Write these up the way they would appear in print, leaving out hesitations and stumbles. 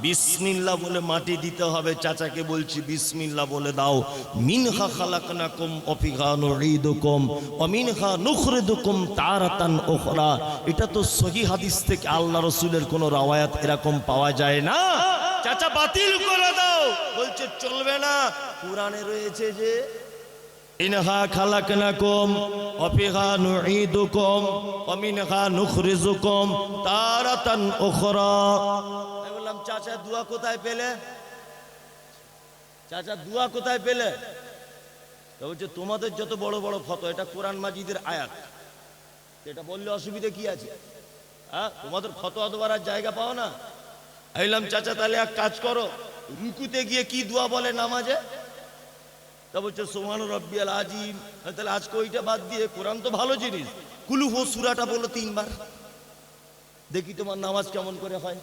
বিসমিল্লাহ বলে মাটি দিতে হবে। চাচাকে বলছি বিসমিল্লাহ বলে দাও। মিনহা খালাকনাকুম ওয়া ফিহা নুঈদুকুম ওয়া মিনহা নুখরিজুকুম তারাতান উখরা। এটা তো সহিহ হাদিস থেকে আল্লাহ রাসূলের কোনো রওয়ায়াত এরকম পাওয়া যায় না। চাচা বাতিল করে দাও, বলছে চলবে না, কুরআনে রয়েছে যে ইনহা খালাকনাকুম ওয়া ফিহা নুঈদুকুম ওয়া মিনহা নুখরিজুকুম তারাতান উখরা। আমি বললাম চাচা দোয়া কোথায় পেলে? চাচা দোয়া কোথায় পেলে? তো বলছে তোমাদের যত বড় বড় ফটো, এটা কোরআন মাজিদের আয়াত, এটা বললে অসুবিধা কি আছে? হ্যাঁ, তোমাদের ফতোয়া দেওয়ার জায়গা পাও না। আমি বললাম চাচা তাহলে এক কাজ করো, রুকুতে গিয়ে কি দোয়া বলে নামাজে? তা বলছে সুবহান রাব্বিয়াল আযীম। তাহলে আজকে ওইটা বাদ দিয়ে কোরআন তো ভালো জিনিস, কুলু হু সূরাটা বলো 3 বার, দেখি তোমার নামাজ কেমন করে হয়।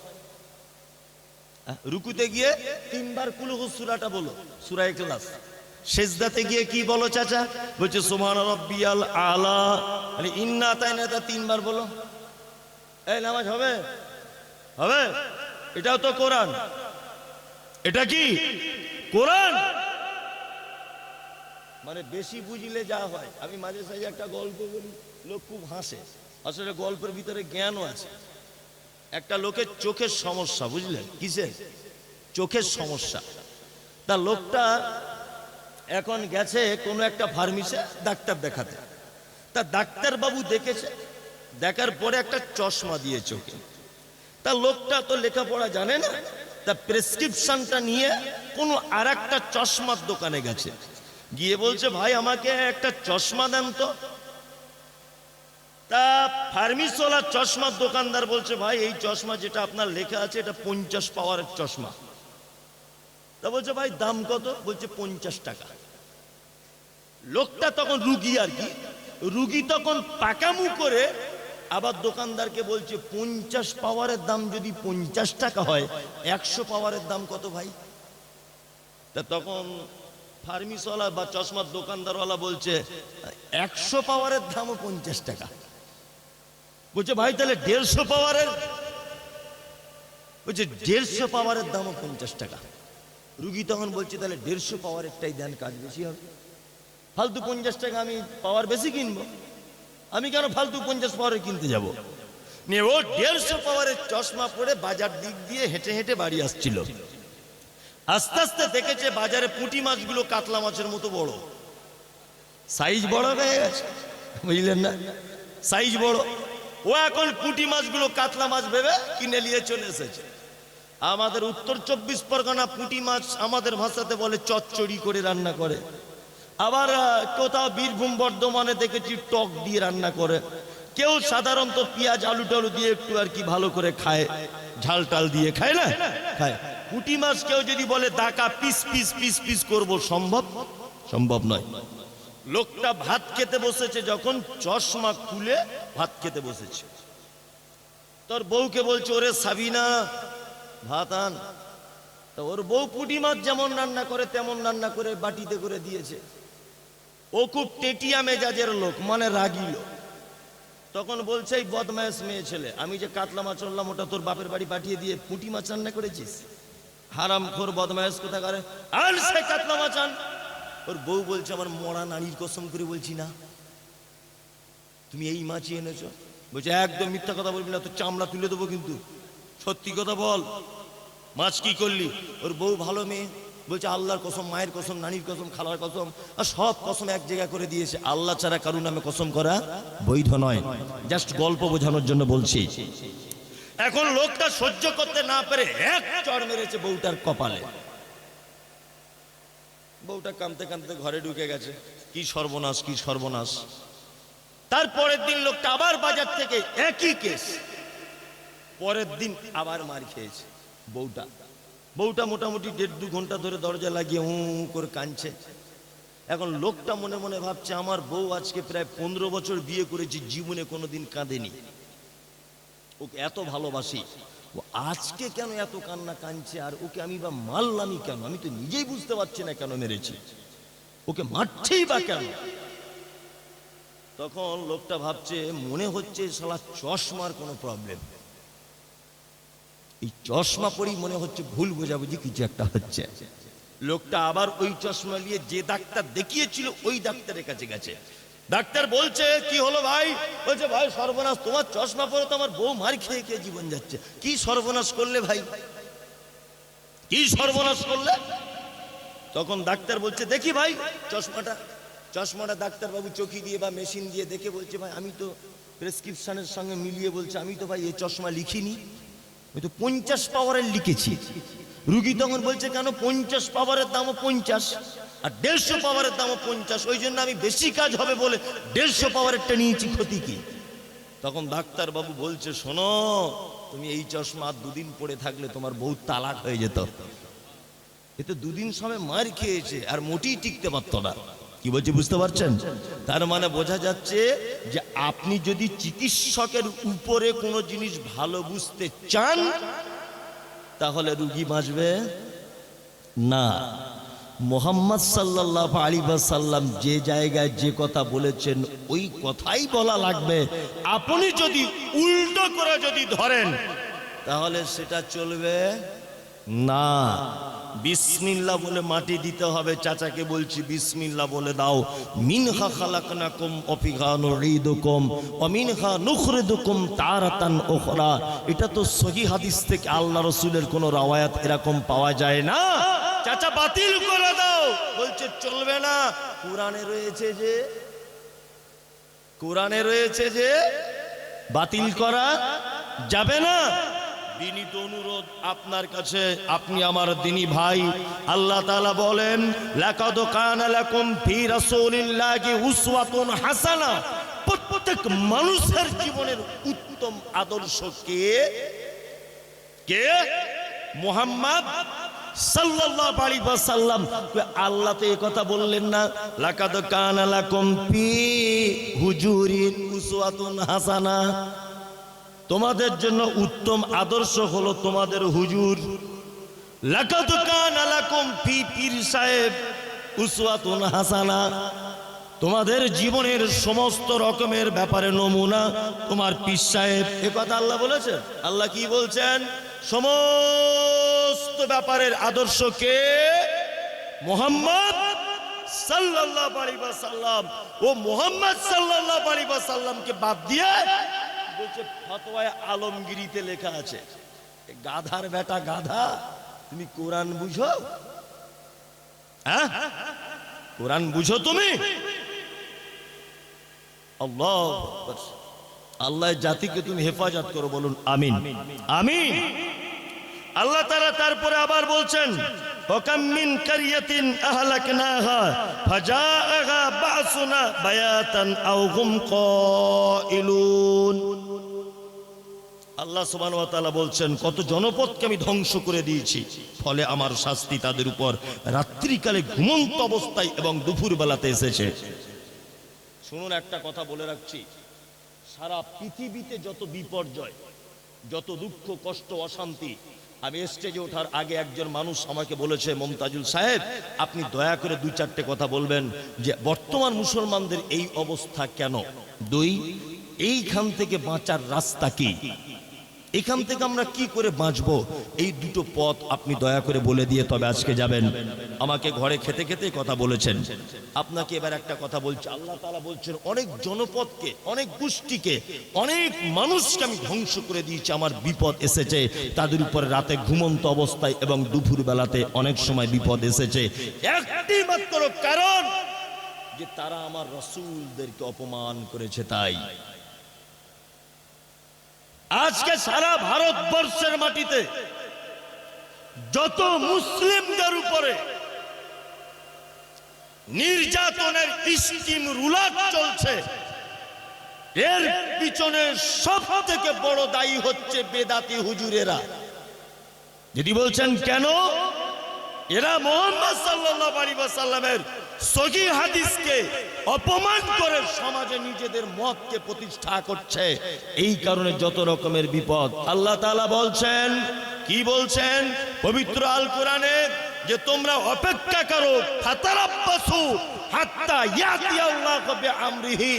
রুকুতে গিয়ে 3 বার কুলু হু সূরাটা বলো, সূরা ইখলাস। সিজদাতে গিয়ে কি বলো চাচা? বলছে সুবহান রাব্বিয়াল আলা। মানে ইন্না আতাইনাটা 3 বার বলো। এই নামাজ হবে? হবে? এটাও তো কোরআন। এটা কি কোরআন? মানে বেশি বুঝলে যা হয়। আমি মাঝে সাঝে একটা গল্প বলি, লোক খুব হাসে, আসলে গল্পের ভিতরে জ্ঞানও আছে। একটা লোকের চোখের সমস্যা, বুঝলেন? কিসের? চোখের সমস্যা। তা লোকটা এখন গেছে কোনো একটা ফার্মেসিতে ডাক্তার দেখাতে। তা ডাক্তার বাবু দেখেছে, দেখার পরে একটা চশমা দিয়ে চোখে। তা লোকটা তো লেখাপড়া জানে না, তা প্রেসক্রিপশনটা নিয়ে কোনো আর একটা চশমার দোকানে গেছে, গিয়ে বলছে ভাই আমাকে একটা চশমা দেন তো। তা ফার্মেসিওয়ালা চশমার দোকানদার বলছে ভাই এই চশমা যেটা আপনার লেখা আছে এটা 50 পাওয়ারের চশমা। তা বলছে ভাই দাম কত? বলছে 50 টাকা। লোকটা তখন রুগী, আর কি রুগী তখন পাকামু করে আবার দোকানদারকে বলছে 50 পাওয়ারের দাম যদি 50 টাকা হয়, 100 পাওয়ারের দাম কত ভাই? তা তখন ফার্মেসিওয়ালা বা চশমার দোকানদারওয়ালা বলছে 100 পাওয়ারের দামও 50 টাকা। বলছে ভাই তাহলে 150 পাওয়ারের? বলছে 150 পাওয়ারের দামও 50 টাকা। রুগী তখন বলছে তাহলে 150 পাওয়ারেরটাই দেন, কাজ বেশি হবে। ফালতু 50 টাকা আমি পাওয়ার বেশি কিনবো, আমি কেন ফালতু 50 পাওয়ারের কিনতে যাব? নিয়ে ও 150 পাওয়ারের চশমা পরে বাজার দিক দিয়ে হেঁটে হেঁটে বাড়ি আসছিল। আস্তে আস্তে দেখেছে বাজারে পুঁটি মাছগুলো কাতলা মাছের মতো বড়, সাইজ বড় হয়ে গেছে, বুঝলেন না? সাইজ বড়। ও এখন পুঁটি মাছগুলো কাতলা মাছ ভেবে কিনে নিয়ে চলে এসেছে। আমাদের উত্তর 24 পরগনা পুঁটি মাছ আমাদের ভাষাতে বলে চচ্চড়ি করে রান্না করে। আবার কোথাও বীরভূম বর্ধমানে দেখেছি টক দিয়ে রান্না করে। কেউ সাধারণত পেঁয়াজ আলু টালু দিয়ে একটু আর কি ভালো করে খায়, ঝাল টাল দিয়ে খায় না, খায়। পুঁটি মাছ কেউ যদি বলে দাকা পিস পিস পিস পিস করবো, সম্ভব? সম্ভব নয়। লোকটা ভাত খেতে বসেছে, যখন চশমা খুলে ভাত খেতে বসেছে, তোর বউকে বলছে ওরে সাবিনা ভাত আন। তা ওর বউ পুঁটি মাছ যেমন রান্না করে তেমন রান্না করে বাটিতে করে দিয়েছে। ও খুব টেটিয়া মেজাজের লোক, মানে রাগী লোক। তখন বলছে এই বদমায়েশ মেয়ে ছেলে, আমি যে কাতলা মাছ আনলাম ওটা তোর বাপের বাড়ি পাঠিয়ে দিয়ে পুঁটি মাছ রান্না করেছিস? হারামখোর বদমায়েশ কোথাকারে, আন সে কাতলা মাছ আন। ওর বউ বলছে আমার মরা নারীর কসম করে বলছি না, তুমি এই মাছই এনেছো। বলছে একদম মিথ্যা কথা বলবি না, তোর চামড়া তুলে দেবো, কিন্তু সত্যি কথা বল, মাছ কি করলি? ওর বউ ভালো মেয়ে, বলছে আল্লাহর কসম, মায়ের কসম, নানির কসম, খালার কসম, আর সব কসম এক জায়গা করে দিয়েছে। আল্লাহ ছাড়া কারুর নামে কসম করা বৈধ নয়। জাস্ট গল্প বোঝানোর জন্য বলছি। এখন লোকটা সহ্য করতে না পেরে এক চড় মেরেছে বউটার কপালে। বউটা কাঁদতে কাঁদতে ঘরে ঢুকে গেছে। কি সর্বনাশ, কি সর্বনাশ। তারপরের দিন লোকটা আবার বাজার থেকে একই কেস, পরের দিন আবার মার খেয়েছে বউটা। বউটা মোটামুটি 1.5-2 ঘন্টা ধরে দরজা লাগিয়ে করে কাঁদছে। এখন লোকটা মনে মনে ভাবছে আমার বউ আজকে প্রায় 15 বছর বিয়ে করেছি, জীবনে কোনোদিন কাঁদেনি, ওকে এত ভালোবাসি, ও আজকে কেন এত কান্না কাঁদছে? আর ওকে আমি বা মারলামই কেন? আমি তো নিজেই বুঝতে পারছি না কেন মেরেছি, ওকে মারছেই বা কেন? তখন লোকটা ভাবছে মনে হচ্ছে শালা চশমার কোনো প্রবলেম। এই চশমা পরেই মনে হচ্ছে ভুল বোঝাবুঝি কিছু একটা হচ্ছে। লোকটা আবার ওই চশমা নিয়ে যে ডাক্তার দেখিয়েছিল ওই ডাক্তারের কাছে গেছে। ডাক্তার বলছে কি হলো ভাই? বলছে ভাই সর্বনাশ, তোমার চশমা পরে তো আমার বউ মার খেয়ে খেয়ে জীবন যাচ্ছে। কি সর্বনাশ করলে ভাই, কি সর্বনাশ করলে? তখন ডাক্তার বলছে দেখি ভাই চশমাটা ডাক্তারবাবু চোখি দিয়ে বা মেশিন দিয়ে দেখে বলছে ভাই আমি তো প্রেসক্রিপশনের সঙ্গে মিলিয়ে বলছে আমি তো ভাই এই চশমা লিখিনি, আমি তো 50 পাওয়ারের লিখেছি। রুগী তখন বলছে কেন 50 পাওয়ারের দামও 50 আর 150 পাওয়ারের দামও 50, ওই জন্য আমি বেশি কাজ হবে বলে 150 পাওয়ারেরটা নিয়েছি, ক্ষতি কি? তখন ডাক্তারবাবু বলছে শোনো, তুমি এই চশমা আর 2 দিন পরে থাকলে তোমার বউ তালাক হয়ে যেত। এ তো 2 দিন সময় মার খেয়েছে আর মোটেই টিকতে পারতো না। কি বলছে বুঝতে পারছেন? তার মানে বোঝা যাচ্ছে যে আপনি যদি চিকিৎসকের উপরে কোনো জিনিস ভালো বুঝতে চান তাহলে রুগী বাঁচবে না। মুহাম্মদ সাল্লাল্লাহু আলাইহি ওয়াসাল্লাম যে জায়গায় যে কথা বলেছেন ওই কথাই বলা লাগবে। আপনি যদি উল্টো করে যদি ধরেন তাহলে সেটা চলবে না। বিসমিল্লাহ বলে মাটি দিতে হবে। চাচাকে বলছি বিসমিল্লাহ বলে দাও। মিনহা খালাকনাকুম ওয়া ফিহা নুঈদুকুম ওয়া মিনহা নুখরিজুকুম তারাতান উখরা। এটা তো সহিহ হাদিস থেকে আল্লাহ রাসূলের কোন রওয়ায়াত এরকম পাওয়া যায় না। চাচা বাতিল করে দাও, বলছে চলবে না। কোরআনে রয়েছে যে বাতিল করা যাবে না। বিনীত অনুরোধ আপনার কাছে, আপনি আমার দ্বীনি ভাই। আল্লাহ তাআলা বলেন লাকাদ কানা লাকুম ফি রাসূলিল্লাহি উসওয়াতুন হাসানাহ। প্রত্যেক মানুষের জীবনের উত্তম আদর্শ কে? মুহাম্মদ সাল্লাল্লাহু আলাইহি ওয়াসাল্লাম। আল্লাহ তো এই কথা বললেন না লাকাদ কানা লাকুম ফি হুজুরিন উসওয়াতুন হাসানাহ? তোমাদের জন্য উত্তম আদর্শ হলো তোমাদের হুজুর। লাকাদ কানা লাকুম ফি পীর সাহেব উসওয়াতুন হাসানাহ। তোমাদের জীবনের সমস্ত রকমের ব্যাপারে নমুনা তোমার পীর সাহেব। এ কথা আল্লাহ বলেছেন। আল্লাহ কি বলছেন? সমস্ত ব্যাপারের আদর্শ কে? মুহাম্মদ সাল্লাল্লাহু আলাইহি ওয়াসাল্লাম। ও মুহাম্মদ সাল্লাল্লাহু আলাইহি ওয়াসাল্লামকে বাদ দিয়ে বলছে ফতোয়ায়ে আলমগীরিতে লেখা আছে। গাধার বেটা গাধা, তুমি কোরআন বুঝো? হ্যাঁ, কোরআন বুঝো তুমি? আল্লাহু আকবার। আল্লাহ জাতিকে তুমি হেফাজত করো, বলুন আমিন আমিন। আল্লাহ তাআলা তারপরে আবার বলছেন ওয়াকাম মিন কারিয়াতিন আহলাকনাহা ফাজাআহা বাসুনা বায়াতান আও হুম কাইলুন। আল্লাহ সুবহানাহু ওয়া তাআলা বলছেন কত জনপদকে আমি ধ্বংস করে দিয়েছি, ফলে আমার শাস্তি তাদের উপর রাত্রিকালে ঘুমন্ত অবস্থায় এবং দুপুর বেলাতে এসেছে। শুনুন, একটা কথা বলে রাখছি, সারা পৃথিবীতে যত বিপর্যয়, যত দুঃখ কষ্ট অশান্তি, আমি স্টেজে ওঠার আগে একজন মানুষ আমাকে বলেছে মমতাজুল সাহেব আপনি দয়া করে 2-4টে কথা বলবেন যে বর্তমান মুসলমানদের এই অবস্থা কেন, 2 এইখান থেকে বাঁচার রাস্তা কি, এখান থেকে আমরা কি করে বাঁচবো, এই 2টো পথ আপনি দয়া করে বলে দিয়ে তবে আজকে যাবেন। আমাকে ঘরে খেতে খেতে কথা বলেছেন। আপনাকে এবার একটা কথা বলছি, আল্লাহ তাআলা বলছেন অনেক জনপদকে, অনেক গোষ্ঠীকে, অনেক মানুষকে আমি ধ্বংস করে দিয়েছি। আমার বিপদ এসেছে তাদের উপর রাতে ঘুমন্ত অবস্থায় এবং দুপুর বেলাতে অনেক সময় বিপদ এসেছে, একটি মাত্র কারণ যে তারা আমার রাসূলদেরকে অপমান করেছে। তাই আজকে সারা ভারতবর্ষের মাটিতে যত মুসলিমদের উপরে নির্যাতনের স্কিম রুলার চলছে, এর পিছনে সব থেকে বড় দায়ী হচ্ছে বেদাতি হুজুরেরা। যদি বলছেন কেন, এরা মুহাম্মদ সাল্লাল্লাহু আলাইহি ওয়াসাল্লামের সহিহ হাদিসকে অপমান করে সমাজে নিজেদের মতকে প্রতিষ্ঠা করছে, এই কারণে যত রকমের বিপদ। আল্লাহ তাআলা বলছেন, কি বলছেন পবিত্র আল কোরআনে, যে তোমরা অপেক্ষা করো, ফাতারাব্বাসু হাত্তা ইয়াতি আল্লাহু বিআমরিহি।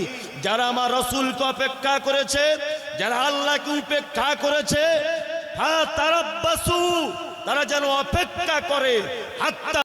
যারা আমার রাসূলকে অপেক্ষা করেছে, যারা আল্লাহকে উপেক্ষা করেছে, ফাতারাব্বাসু, তারা যেন অপেক্ষা করে, হাত্তা